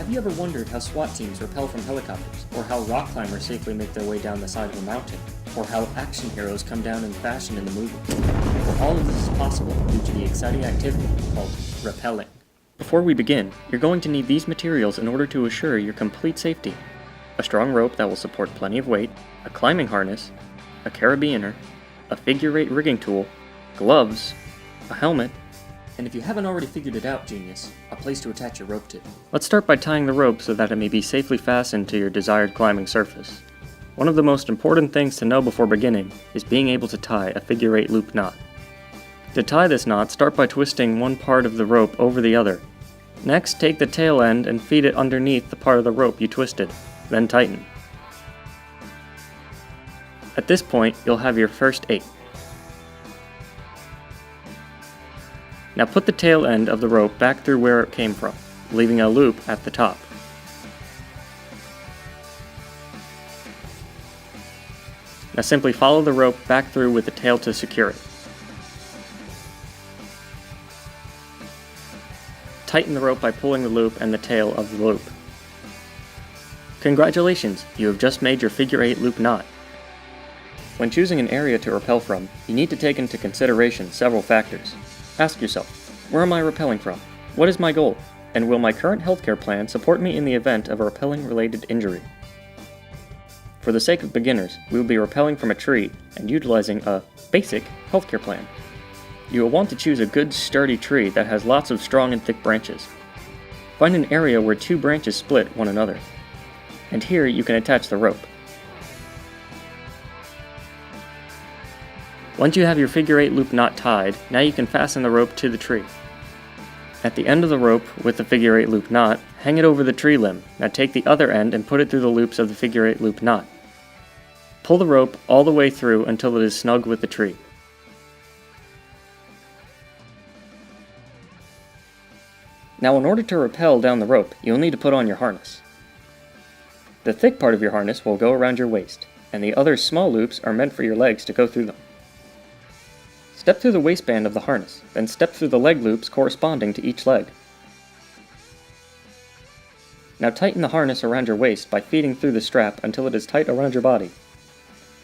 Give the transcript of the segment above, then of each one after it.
Have you ever wondered how SWAT teams rappel from helicopters, or how rock climbers safely make their way down the side of a mountain, or how action heroes come down in fashion in the movies? Well, all of this is possible due to the exciting activity called rappelling. Before we begin, you're going to need these materials in order to assure your complete safety. A strong rope that will support plenty of weight, a climbing harness, a carabiner, a figure-8 rigging tool, gloves, a helmet, and if you haven't already figured it out, genius, a place to attach your rope to. Let's start by tying the rope so that it may be safely fastened to your desired climbing surface. One of the most important things to know before beginning is being able to tie a figure-8 loop knot. To tie this knot, start by twisting one part of the rope over the other. Next, take the tail end and feed it underneath the part of the rope you twisted, then tighten. At this point, you'll have your first 8. Now put the tail end of the rope back through where it came from, leaving a loop at the top. Now simply follow the rope back through with the tail to secure it. Tighten the rope by pulling the loop and the tail of the loop. Congratulations, you have just made your figure-8 loop knot. When choosing an area to rappel from, you need to take into consideration several factors. Ask yourself, where am I rappelling from? What is my goal? And will my current healthcare plan support me in the event of a rappelling-related injury? For the sake of beginners, we will be rappelling from a tree and utilizing a basic healthcare plan. You will want to choose a good sturdy tree that has lots of strong and thick branches. Find an area where 2 branches split one another. And here you can attach the rope. Once you have your figure-8 loop knot tied, now you can fasten the rope to the tree. At the end of the rope with the figure-8 loop knot, hang it over the tree limb. Now take the other end and put it through the loops of the figure-8 loop knot. Pull the rope all the way through until it is snug with the tree. Now in order to rappel down the rope, you'll need to put on your harness. The thick part of your harness will go around your waist, and the other small loops are meant for your legs to go through them. Step through the waistband of the harness, then step through the leg loops corresponding to each leg. Now tighten the harness around your waist by feeding through the strap until it is tight around your body,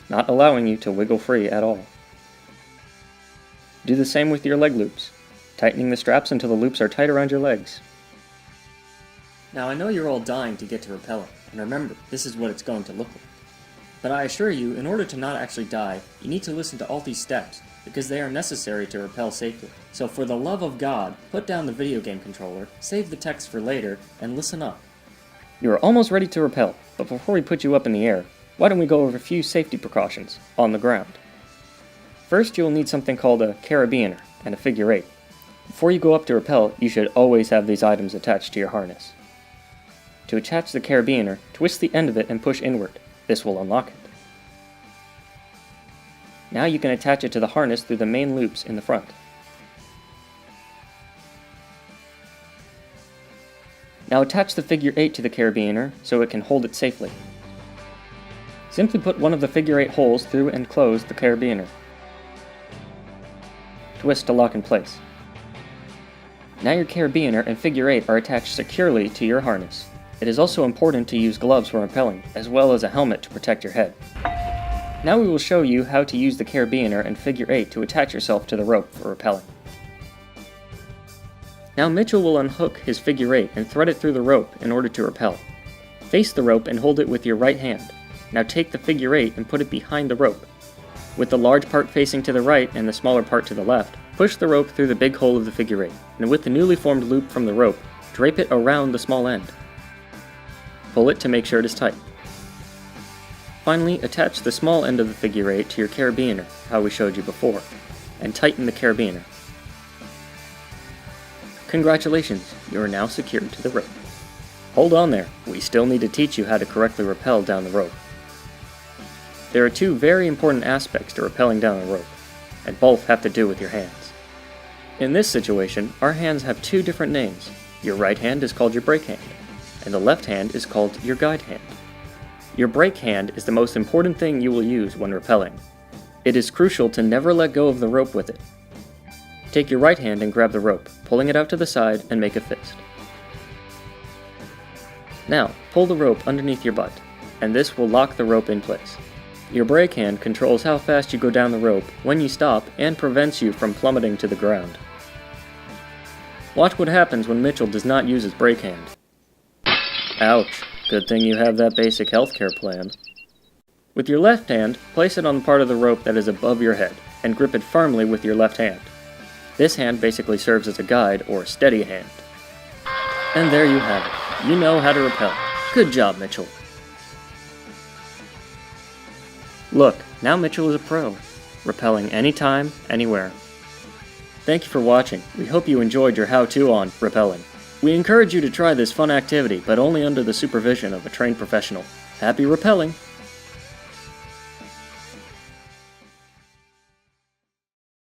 not allowing you to wiggle free at all. Do the same with your leg loops, tightening the straps until the loops are tight around your legs. Now I know you're all dying to get to rappelling, and remember, this is what it's going to look like. But I assure you, in order to not actually die, you need to listen to all these steps, because they are necessary to rappel safely. So for the love of God, put down the video game controller, save the text for later, and listen up. You are almost ready to rappel, but before we put you up in the air, why don't we go over a few safety precautions on the ground. First, you will need something called a carabiner and a figure-8. Before you go up to rappel, you should always have these items attached to your harness. To attach the carabiner, twist the end of it and push inward. This will unlock it. Now you can attach it to the harness through the main loops in the front. Now attach the figure-8 to the carabiner so it can hold it safely. Simply put one of the figure-8 holes through and close the carabiner. Twist to lock in place. Now your carabiner and figure-8 are attached securely to your harness. It is also important to use gloves when rappelling, as well as a helmet to protect your head. Now we will show you how to use the carabiner and figure-8 to attach yourself to the rope for rappelling. Now Mitchell will unhook his figure-8 and thread it through the rope in order to rappel. Face the rope and hold it with your right hand. Now take the figure-8 and put it behind the rope. With the large part facing to the right and the smaller part to the left, push the rope through the big hole of the figure-8, and with the newly formed loop from the rope, drape it around the small end. Pull it to make sure it is tight. Finally, attach the small end of the figure-8 to your carabiner, how we showed you before, and tighten the carabiner. Congratulations, you are now secured to the rope. Hold on there, we still need to teach you how to correctly rappel down the rope. There are 2 very important aspects to rappelling down a rope, and both have to do with your hands. In this situation, our hands have 2 different names. Your right hand is called your brake hand, and the left hand is called your guide hand. Your brake hand is the most important thing you will use when rappelling. It is crucial to never let go of the rope with it. Take your right hand and grab the rope, pulling it out to the side and make a fist. Now, pull the rope underneath your butt, and this will lock the rope in place. Your brake hand controls how fast you go down the rope when you stop and prevents you from plummeting to the ground. Watch what happens when Mitchell does not use his brake hand. Ouch, good thing you have that basic healthcare plan. With your left hand, place it on the part of the rope that is above your head, and grip it firmly with your left hand. This hand basically serves as a guide or steady hand. And there you have it. You know how to rappel. Good job, Mitchell. Look, now Mitchell is a pro, rappelling anytime, anywhere. Thank you for watching. We hope you enjoyed your how-to on rappelling. We encourage you to try this fun activity, but only under the supervision of a trained professional. Happy rappelling!